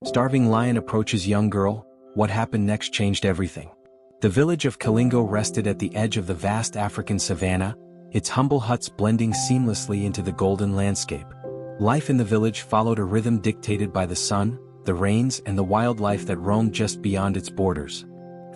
Starving lion approaches young girl. What happened next changed everything. The village of Kalingo rested at the edge of the vast African savanna, its humble huts blending seamlessly into the golden landscape. Life in the village followed a rhythm dictated by the sun, the rains, and the wildlife that roamed just beyond its borders.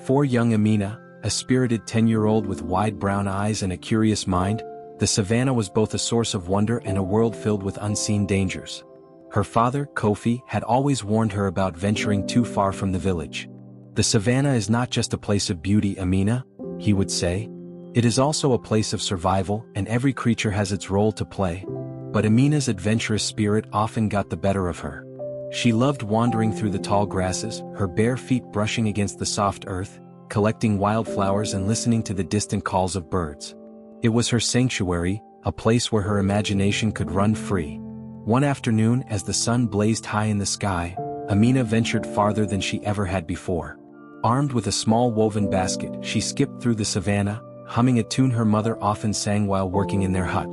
For young Amina, a spirited 10-year-old with wide brown eyes and a curious mind, the savanna was both a source of wonder and a world filled with unseen dangers. Her father, Kofi, had always warned her about venturing too far from the village. The savanna is not just a place of beauty, Amina, he would say. It is also a place of survival, and every creature has its role to play. But Amina's adventurous spirit often got the better of her. She loved wandering through the tall grasses, her bare feet brushing against the soft earth, collecting wildflowers and listening to the distant calls of birds. It was her sanctuary, a place where her imagination could run free. One afternoon, as the sun blazed high in the sky, Amina ventured farther than she ever had before. Armed with a small woven basket, she skipped through the savanna, humming a tune her mother often sang while working in their hut.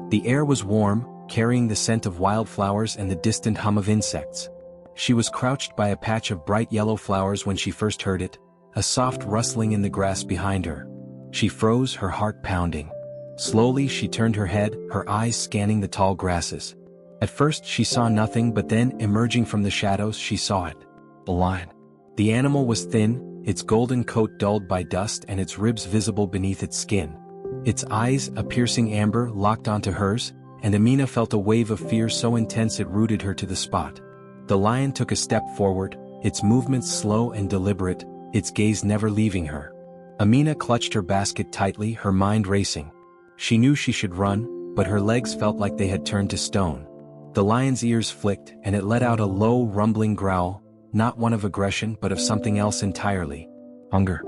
The air was warm, carrying the scent of wildflowers and the distant hum of insects. She was crouched by a patch of bright yellow flowers when she first heard it, a soft rustling in the grass behind her. She froze, her heart pounding. Slowly she turned her head, her eyes scanning the tall grasses. At first she saw nothing, but then, emerging from the shadows, she saw it. A lion. The animal was thin, its golden coat dulled by dust and its ribs visible beneath its skin. Its eyes, a piercing amber, locked onto hers, and Amina felt a wave of fear so intense it rooted her to the spot. The lion took a step forward, its movements slow and deliberate, its gaze never leaving her. Amina clutched her basket tightly, her mind racing. She knew she should run, but her legs felt like they had turned to stone. The lion's ears flicked, and it let out a low, rumbling growl, not one of aggression but of something else entirely. Hunger.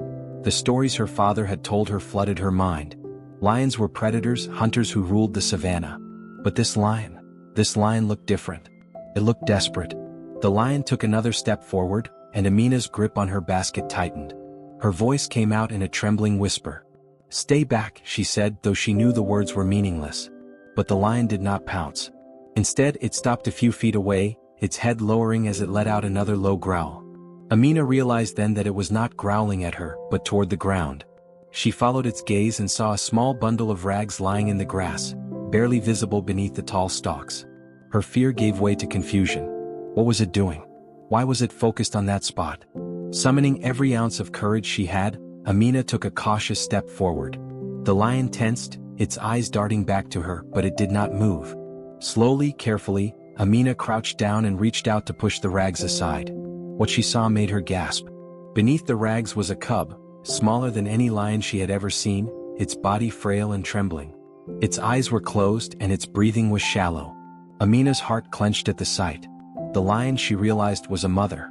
The stories her father had told her flooded her mind. Lions were predators, hunters who ruled the savanna. But this lion looked different. It looked desperate. The lion took another step forward, and Amina's grip on her basket tightened. Her voice came out in a trembling whisper. "Stay back," she said, though she knew the words were meaningless. But the lion did not pounce. Instead, it stopped a few feet away, its head lowering as it let out another low growl. Amina realized then that it was not growling at her, but toward the ground. She followed its gaze and saw a small bundle of rags lying in the grass, barely visible beneath the tall stalks. Her fear gave way to confusion. What was it doing? Why was it focused on that spot? Summoning every ounce of courage she had, Amina took a cautious step forward. The lion tensed, its eyes darting back to her, but it did not move. Slowly, carefully, Amina crouched down and reached out to push the rags aside. What she saw made her gasp. Beneath the rags was a cub, smaller than any lion she had ever seen, its body frail and trembling. Its eyes were closed and its breathing was shallow. Amina's heart clenched at the sight. The lion, she realized, was a mother.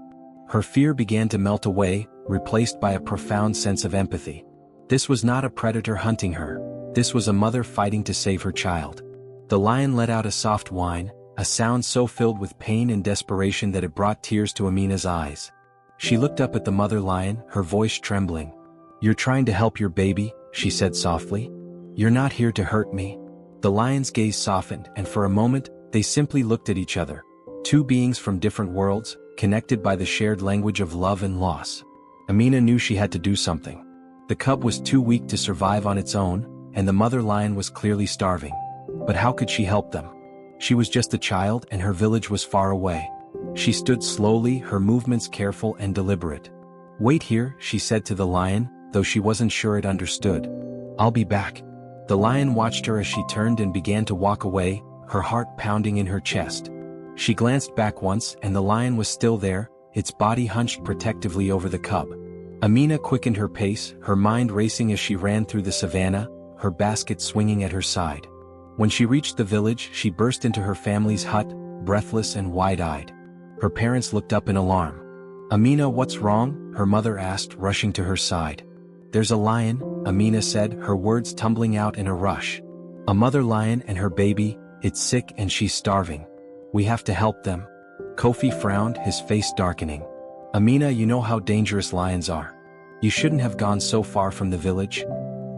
Her fear began to melt away, replaced by a profound sense of empathy. This was not a predator hunting her. This was a mother fighting to save her child. The lion let out a soft whine, a sound so filled with pain and desperation that it brought tears to Amina's eyes. She looked up at the mother lion, her voice trembling. "You're trying to help your baby," she said softly. "You're not here to hurt me." The lion's gaze softened, and for a moment, they simply looked at each other. Two beings from different worlds, connected by the shared language of love and loss. Amina knew she had to do something. The cub was too weak to survive on its own, and the mother lion was clearly starving. But how could she help them? She was just a child and her village was far away. She stood slowly, her movements careful and deliberate. "Wait here," she said to the lion, though she wasn't sure it understood. "I'll be back." The lion watched her as she turned and began to walk away, her heart pounding in her chest. She glanced back once and the lion was still there, its body hunched protectively over the cub. Amina quickened her pace, her mind racing as she ran through the savanna, her basket swinging at her side. When she reached the village, she burst into her family's hut, breathless and wide-eyed. Her parents looked up in alarm. "Amina, what's wrong?" her mother asked, rushing to her side. "There's a lion," Amina said, her words tumbling out in a rush. "A mother lion and her baby, it's sick and she's starving. We have to help them." Kofi frowned, his face darkening. "Amina, you know how dangerous lions are. You shouldn't have gone so far from the village."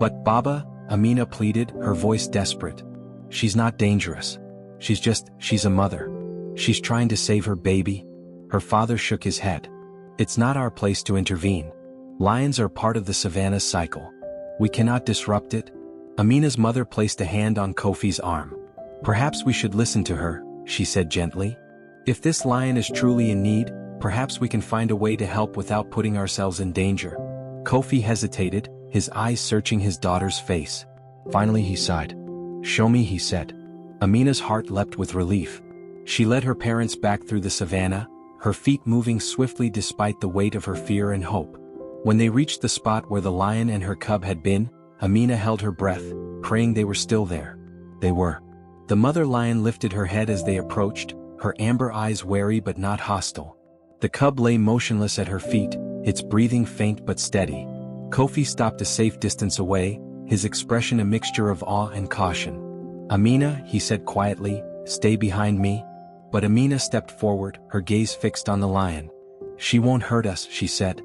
"But Baba," Amina pleaded, her voice desperate. "She's not dangerous. She's a mother. She's trying to save her baby." Her father shook his head. It's not our place to intervene. Lions are part of the savannah's cycle. We cannot disrupt it. Amina's mother placed a hand on Kofi's arm. Perhaps we should listen to her, she said gently. If this lion is truly in need, perhaps we can find a way to help without putting ourselves in danger. Kofi hesitated, his eyes searching his daughter's face. Finally he sighed. Show me, he said. Amina's heart leapt with relief. She led her parents back through the savannah, her feet moving swiftly despite the weight of her fear and hope. When they reached the spot where the lion and her cub had been, Amina held her breath, praying they were still there. They were. The mother lion lifted her head as they approached, her amber eyes wary but not hostile. The cub lay motionless at her feet, its breathing faint but steady. Kofi stopped a safe distance away, his expression a mixture of awe and caution. Amina, he said quietly, stay behind me. But Amina stepped forward, her gaze fixed on the lion. She won't hurt us, she said.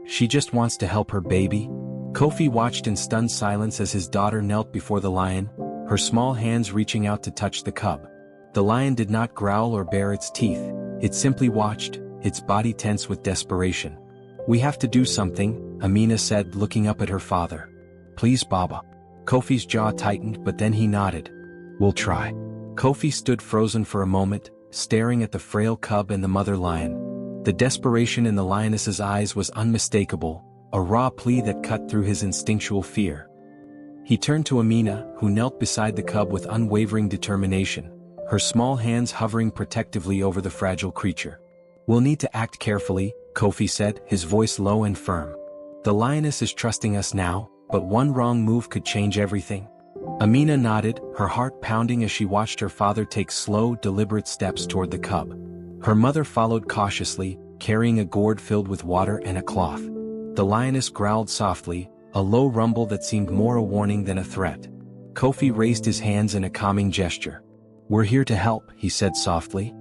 She just wants to help her baby. Kofi watched in stunned silence as his daughter knelt before the lion, her small hands reaching out to touch the cub. The lion did not growl or bare its teeth, it simply watched, its body tense with desperation. We have to do something, Amina said, looking up at her father. Please, Baba. Kofi's jaw tightened, but then he nodded. We'll try. Kofi stood frozen for a moment, staring at the frail cub and the mother lion. The desperation in the lioness's eyes was unmistakable, a raw plea that cut through his instinctual fear. He turned to Amina, who knelt beside the cub with unwavering determination, her small hands hovering protectively over the fragile creature. We'll need to act carefully, Kofi said, his voice low and firm. The lioness is trusting us now, but one wrong move could change everything. Amina nodded, her heart pounding as she watched her father take slow, deliberate steps toward the cub. Her mother followed cautiously, carrying a gourd filled with water and a cloth. The lioness growled softly, a low rumble that seemed more a warning than a threat. Kofi raised his hands in a calming gesture. We're here to help, he said softly.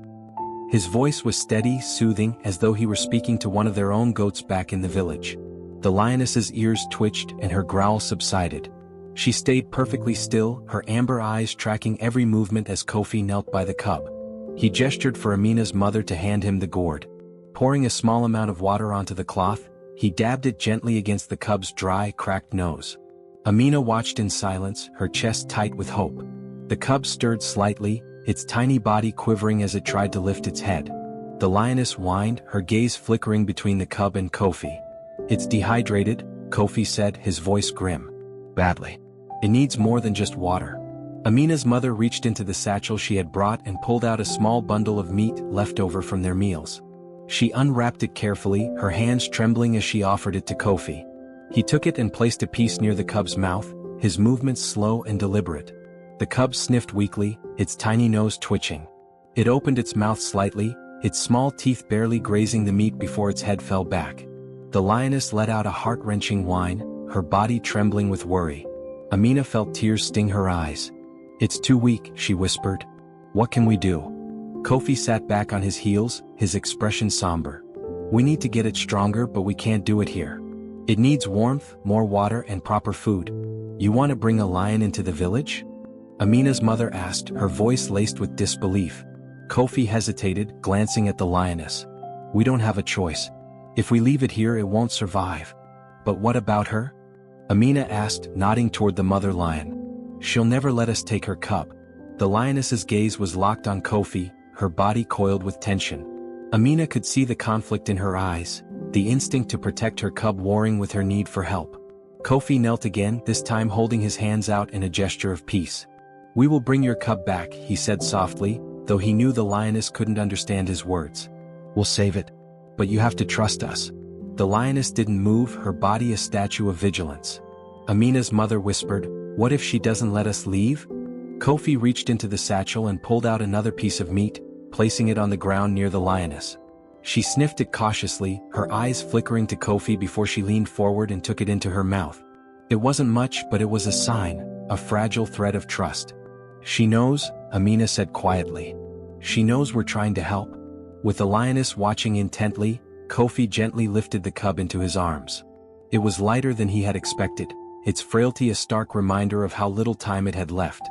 His voice was steady, soothing, as though he were speaking to one of their own goats back in the village. The lioness's ears twitched and her growl subsided. She stayed perfectly still, her amber eyes tracking every movement as Kofi knelt by the cub. He gestured for Amina's mother to hand him the gourd. Pouring a small amount of water onto the cloth, he dabbed it gently against the cub's dry, cracked nose. Amina watched in silence, her chest tight with hope. The cub stirred slightly, its tiny body quivering as it tried to lift its head. The lioness whined, her gaze flickering between the cub and Kofi. It's dehydrated, Kofi said, his voice grim. Badly. It needs more than just water. Amina's mother reached into the satchel she had brought and pulled out a small bundle of meat left over from their meals. She unwrapped it carefully, her hands trembling as she offered it to Kofi. He took it and placed a piece near the cub's mouth, his movements slow and deliberate. The cub sniffed weakly, its tiny nose twitching. It opened its mouth slightly, its small teeth barely grazing the meat before its head fell back. The lioness let out a heart-wrenching whine, her body trembling with worry. Amina felt tears sting her eyes. It's too weak, she whispered. What can we do? Kofi sat back on his heels, his expression somber. We need to get it stronger, but we can't do it here. It needs warmth, more water, and proper food. You want to bring a lion into the village? Amina's mother asked, her voice laced with disbelief. Kofi hesitated, glancing at the lioness. We don't have a choice. If we leave it here, it won't survive. But what about her? Amina asked, nodding toward the mother lion. She'll never let us take her cub. The lioness's gaze was locked on Kofi, her body coiled with tension. Amina could see the conflict in her eyes, the instinct to protect her cub warring with her need for help. Kofi knelt again, this time holding his hands out in a gesture of peace. We will bring your cub back, he said softly, though he knew the lioness couldn't understand his words. We'll save it. But you have to trust us. The lioness didn't move, her body a statue of vigilance. Amina's mother whispered, what if she doesn't let us leave? Kofi reached into the satchel and pulled out another piece of meat, placing it on the ground near the lioness. She sniffed it cautiously, her eyes flickering to Kofi before she leaned forward and took it into her mouth. It wasn't much, but it was a sign, a fragile thread of trust. She knows, Amina said quietly. She knows we're trying to help. With the lioness watching intently, Kofi gently lifted the cub into his arms. It was lighter than he had expected, its frailty a stark reminder of how little time it had left.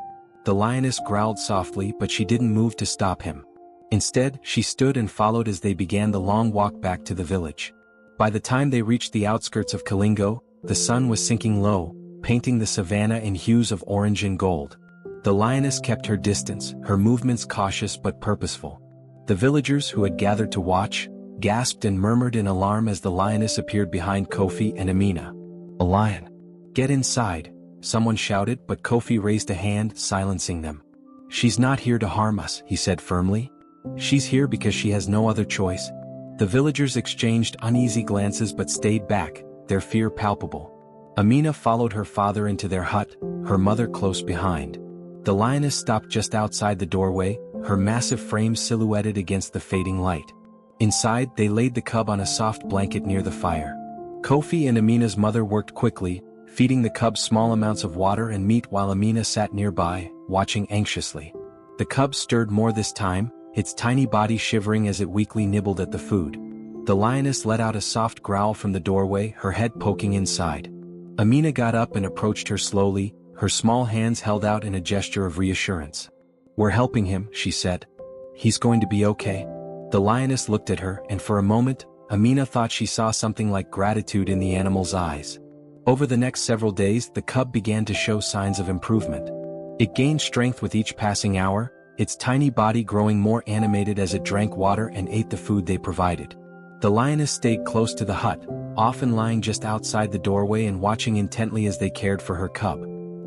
The lioness growled softly, but she didn't move to stop him. Instead, she stood and followed as they began the long walk back to the village. By the time they reached the outskirts of Kalingo, the sun was sinking low, painting the savanna in hues of orange and gold. The lioness kept her distance, her movements cautious but purposeful. The villagers who had gathered to watch gasped and murmured in alarm as the lioness appeared behind Kofi and Amina. "A lion! Get inside!" someone shouted, but Kofi raised a hand, silencing them. "She's not here to harm us," he said firmly. "She's here because she has no other choice." The villagers exchanged uneasy glances but stayed back, their fear palpable. Amina followed her father into their hut, her mother close behind. The lioness stopped just outside the doorway, her massive frame silhouetted against the fading light. Inside, they laid the cub on a soft blanket near the fire. Kofi and Amina's mother worked quickly, feeding the cub small amounts of water and meat while Amina sat nearby, watching anxiously. The cub stirred more this time, its tiny body shivering as it weakly nibbled at the food. The lioness let out a soft growl from the doorway, her head poking inside. Amina got up and approached her slowly, her small hands held out in a gesture of reassurance. "We're helping him," she said. "He's going to be okay." The lioness looked at her, and for a moment, Amina thought she saw something like gratitude in the animal's eyes. Over the next several days, the cub began to show signs of improvement. It gained strength with each passing hour, its tiny body growing more animated as it drank water and ate the food they provided. The lioness stayed close to the hut, often lying just outside the doorway and watching intently as they cared for her cub.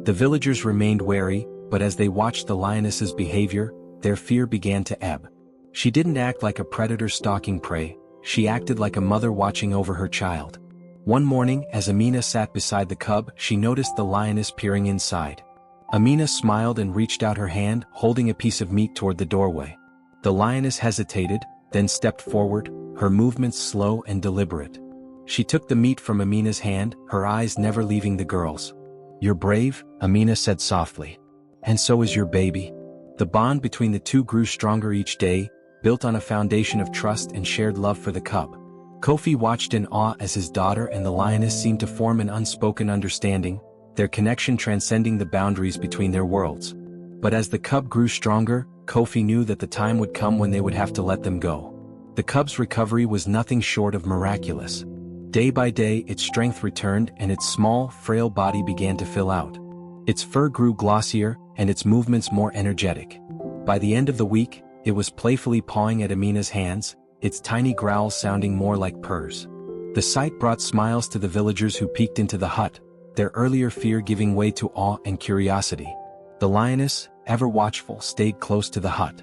The villagers remained wary, but as they watched the lioness's behavior, their fear began to ebb. She didn't act like a predator stalking prey, she acted like a mother watching over her child. One morning, as Amina sat beside the cub, she noticed the lioness peering inside. Amina smiled and reached out her hand, holding a piece of meat toward the doorway. The lioness hesitated, then stepped forward, her movements slow and deliberate. She took the meat from Amina's hand, her eyes never leaving the girl's. "You're brave," Amina said softly. "And so is your baby." The bond between the two grew stronger each day, built on a foundation of trust and shared love for the cub. Kofi watched in awe as his daughter and the lioness seemed to form an unspoken understanding, their connection transcending the boundaries between their worlds. But as the cub grew stronger, Kofi knew that the time would come when they would have to let them go. The cub's recovery was nothing short of miraculous. Day by day, its strength returned and its small, frail body began to fill out. Its fur grew glossier, and its movements more energetic. By the end of the week, it was playfully pawing at Amina's hands, its tiny growls sounding more like purrs. The sight brought smiles to the villagers who peeked into the hut, their earlier fear giving way to awe and curiosity. The lioness, ever watchful, stayed close to the hut.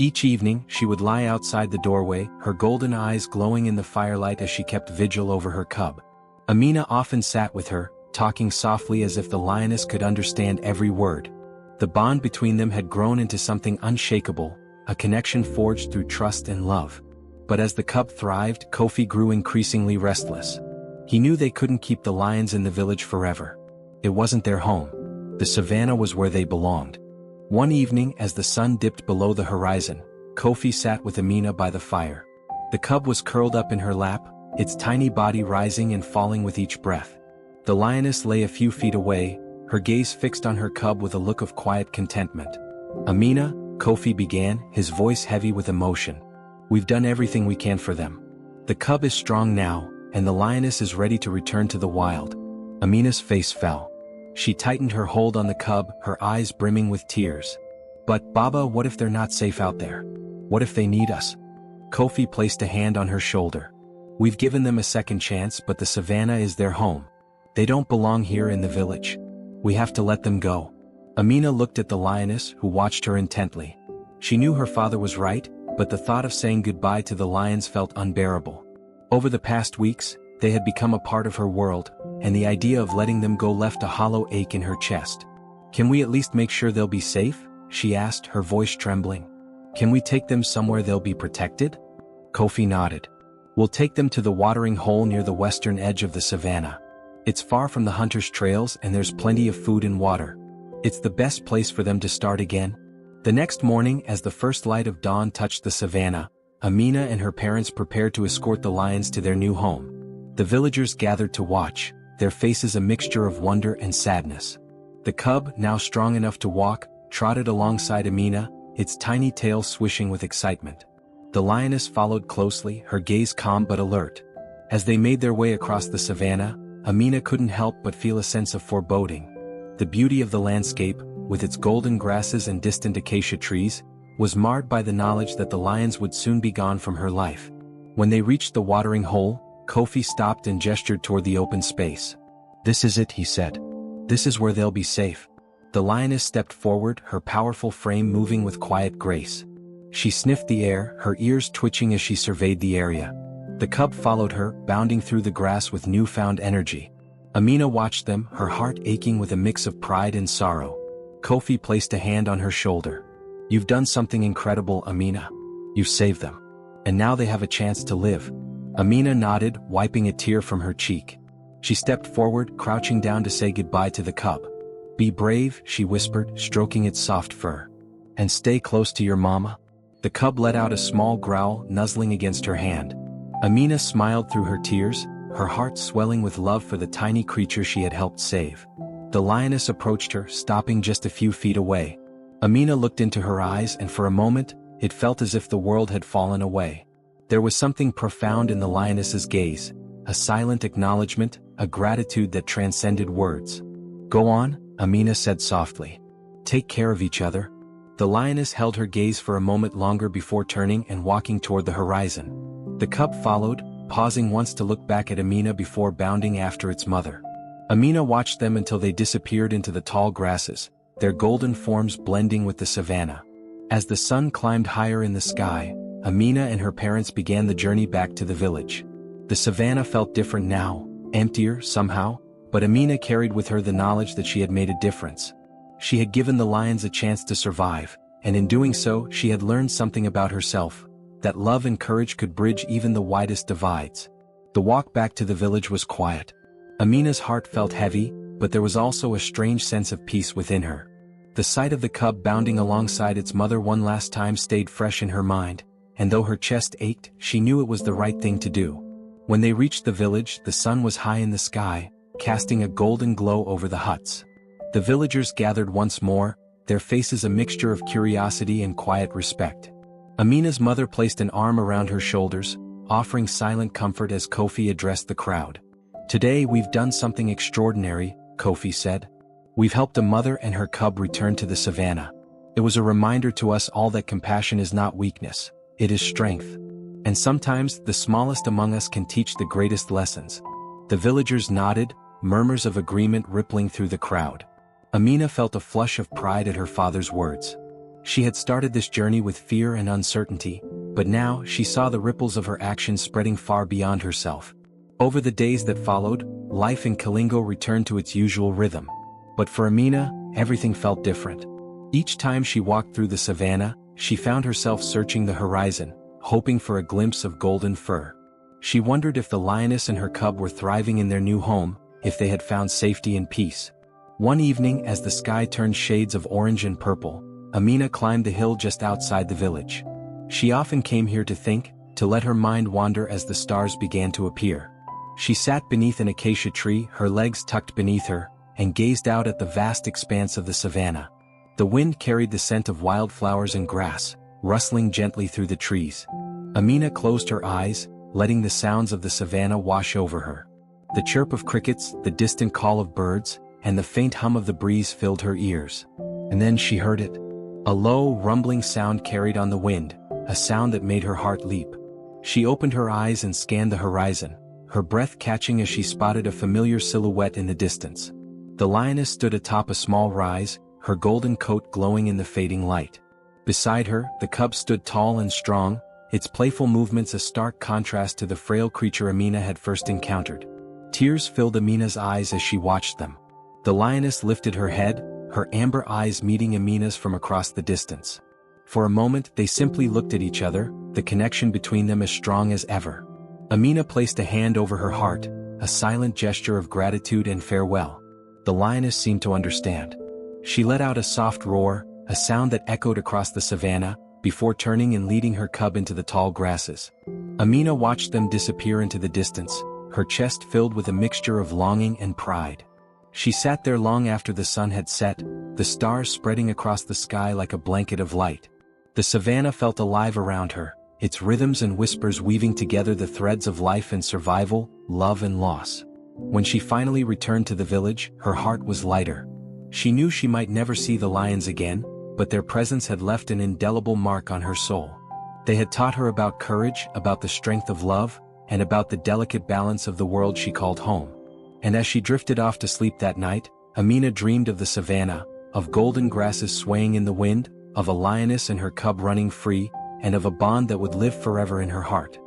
Each evening, she would lie outside the doorway, her golden eyes glowing in the firelight as she kept vigil over her cub. Amina often sat with her, talking softly as if the lioness could understand every word. The bond between them had grown into something unshakable, a connection forged through trust and love. But as the cub thrived, Kofi grew increasingly restless. He knew they couldn't keep the lions in the village forever. It wasn't their home. The savannah was where they belonged. One evening, as the sun dipped below the horizon, Kofi sat with Amina by the fire. The cub was curled up in her lap, its tiny body rising and falling with each breath. The lioness lay a few feet away, her gaze fixed on her cub with a look of quiet contentment. "Amina," Kofi began, his voice heavy with emotion. "We've done everything we can for them. The cub is strong now, and the lioness is ready to return to the wild." Amina's face fell. She tightened her hold on the cub, her eyes brimming with tears. "But, Baba, what if they're not safe out there? What if they need us?" Kofi placed a hand on her shoulder. "We've given them a second chance, but the savannah is their home. They don't belong here in the village. We have to let them go." Amina looked at the lioness, who watched her intently. She knew her father was right, but the thought of saying goodbye to the lions felt unbearable. Over the past weeks, they had become a part of her world, and the idea of letting them go left a hollow ache in her chest. "Can we at least make sure they'll be safe?" she asked, her voice trembling. "Can we take them somewhere they'll be protected?" Kofi nodded. "We'll take them to the watering hole near the western edge of the savannah. It's far from the hunters' trails and there's plenty of food and water. It's the best place for them to start again." The next morning, as the first light of dawn touched the savannah, Amina and her parents prepared to escort the lions to their new home. The villagers gathered to watch, their faces a mixture of wonder and sadness. The cub, now strong enough to walk, trotted alongside Amina, its tiny tail swishing with excitement. The lioness followed closely, her gaze calm but alert. As they made their way across the savannah, Amina couldn't help but feel a sense of foreboding. The beauty of the landscape, with its golden grasses and distant acacia trees, was marred by the knowledge that the lions would soon be gone from her life. When they reached the watering hole, Kofi stopped and gestured toward the open space. "This is it," he said. "This is where they'll be safe." The lioness stepped forward, her powerful frame moving with quiet grace. She sniffed the air, her ears twitching as she surveyed the area. The cub followed her, bounding through the grass with newfound energy. Amina watched them, her heart aching with a mix of pride and sorrow. Kofi placed a hand on her shoulder. "You've done something incredible, Amina. You've saved them. And now they have a chance to live." Amina nodded, wiping a tear from her cheek. She stepped forward, crouching down to say goodbye to the cub. "Be brave," she whispered, stroking its soft fur. "And stay close to your mama." The cub let out a small growl, nuzzling against her hand. Amina smiled through her tears, her heart swelling with love for the tiny creature she had helped save. The lioness approached her, stopping just a few feet away. Amina looked into her eyes, and for a moment, it felt as if the world had fallen away. There was something profound in the lioness's gaze, a silent acknowledgement, a gratitude that transcended words. "Go on," Amina said softly. "Take care of each other." The lioness held her gaze for a moment longer before turning and walking toward the horizon. The cub followed, pausing once to look back at Amina before bounding after its mother. Amina watched them until they disappeared into the tall grasses, their golden forms blending with the savannah. As the sun climbed higher in the sky, Amina and her parents began the journey back to the village. The savannah felt different now, emptier somehow, but Amina carried with her the knowledge that she had made a difference. She had given the lions a chance to survive, and in doing so she had learned something about herself, that love and courage could bridge even the widest divides. The walk back to the village was quiet. Amina's heart felt heavy, but there was also a strange sense of peace within her. The sight of the cub bounding alongside its mother one last time stayed fresh in her mind, and though her chest ached, she knew it was the right thing to do. When they reached the village, the sun was high in the sky, casting a golden glow over the huts. The villagers gathered once more, their faces a mixture of curiosity and quiet respect. Amina's mother placed an arm around her shoulders, offering silent comfort as Kofi addressed the crowd. "Today we've done something extraordinary," Kofi said. "We've helped a mother and her cub return to the savannah. It was a reminder to us all that compassion is not weakness, it is strength. And sometimes the smallest among us can teach the greatest lessons." The villagers nodded, murmurs of agreement rippling through the crowd. Amina felt a flush of pride at her father's words. She had started this journey with fear and uncertainty, but now she saw the ripples of her actions spreading far beyond herself. Over the days that followed, life in Kalingo returned to its usual rhythm. But for Amina, everything felt different. Each time she walked through the savannah, she found herself searching the horizon, hoping for a glimpse of golden fur. She wondered if the lioness and her cub were thriving in their new home, if they had found safety and peace. One evening, as the sky turned shades of orange and purple, Amina climbed the hill just outside the village. She often came here to think, to let her mind wander as the stars began to appear. She sat beneath an acacia tree, her legs tucked beneath her, and gazed out at the vast expanse of the savannah. The wind carried the scent of wildflowers and grass, rustling gently through the trees. Amina closed her eyes, letting the sounds of the savannah wash over her. The chirp of crickets, the distant call of birds, and the faint hum of the breeze filled her ears. And then she heard it. A low, rumbling sound carried on the wind, a sound that made her heart leap. She opened her eyes and scanned the horizon, her breath catching as she spotted a familiar silhouette in the distance. The lioness stood atop a small rise, her golden coat glowing in the fading light. Beside her, the cub stood tall and strong, its playful movements a stark contrast to the frail creature Amina had first encountered. Tears filled Amina's eyes as she watched them. The lioness lifted her head, her amber eyes meeting Amina's from across the distance. For a moment they simply looked at each other, the connection between them as strong as ever. Amina placed a hand over her heart, a silent gesture of gratitude and farewell. The lioness seemed to understand. She let out a soft roar, a sound that echoed across the savannah, before turning and leading her cub into the tall grasses. Amina watched them disappear into the distance, her chest filled with a mixture of longing and pride. She sat there long after the sun had set, the stars spreading across the sky like a blanket of light. The savannah felt alive around her, its rhythms and whispers weaving together the threads of life and survival, love and loss. When she finally returned to the village, her heart was lighter. She knew she might never see the lions again, but their presence had left an indelible mark on her soul. They had taught her about courage, about the strength of love, and about the delicate balance of the world she called home. And as she drifted off to sleep that night, Amina dreamed of the savannah, of golden grasses swaying in the wind, of a lioness and her cub running free, and of a bond that would live forever in her heart.